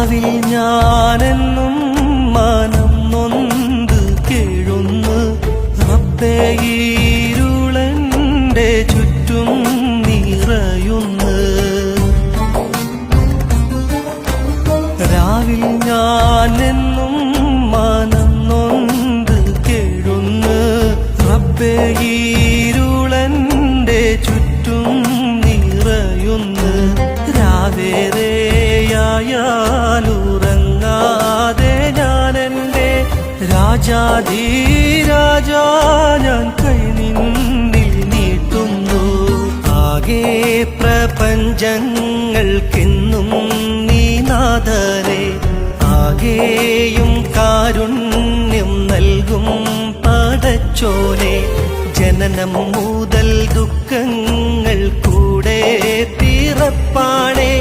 രാവിൽ ഞാനെന്നും മനം നൊന്ത് കേഴുന്നു റബ്ബേ ഇരുളെന്റെ ചുറ്റും നിറയുന്നു രാവിൽ ഞാനെന്നും മനം നൊന്ത് കേഴുന്നു റബ്ബേ ഇരുളെന്റെ ചുറ്റും നിറയുന്നു രാവേറെയായാലുറങ്ങാതെ ഞാനെന്റെ രാജാധീരാജാ ഞാൻ കൈ നിന്നിൽ നീട്ടുന്നു ആകെ പ്രപഞ്ചങ്ങൾക്കെന്നും നീ നാഥനെ ആകെയും കാരുണ്യം നൽകും പടച്ചോനെ ജനനം മുതൽ ദുഃഖങ്ങൾ കൂടെ പിറപ്പാണേ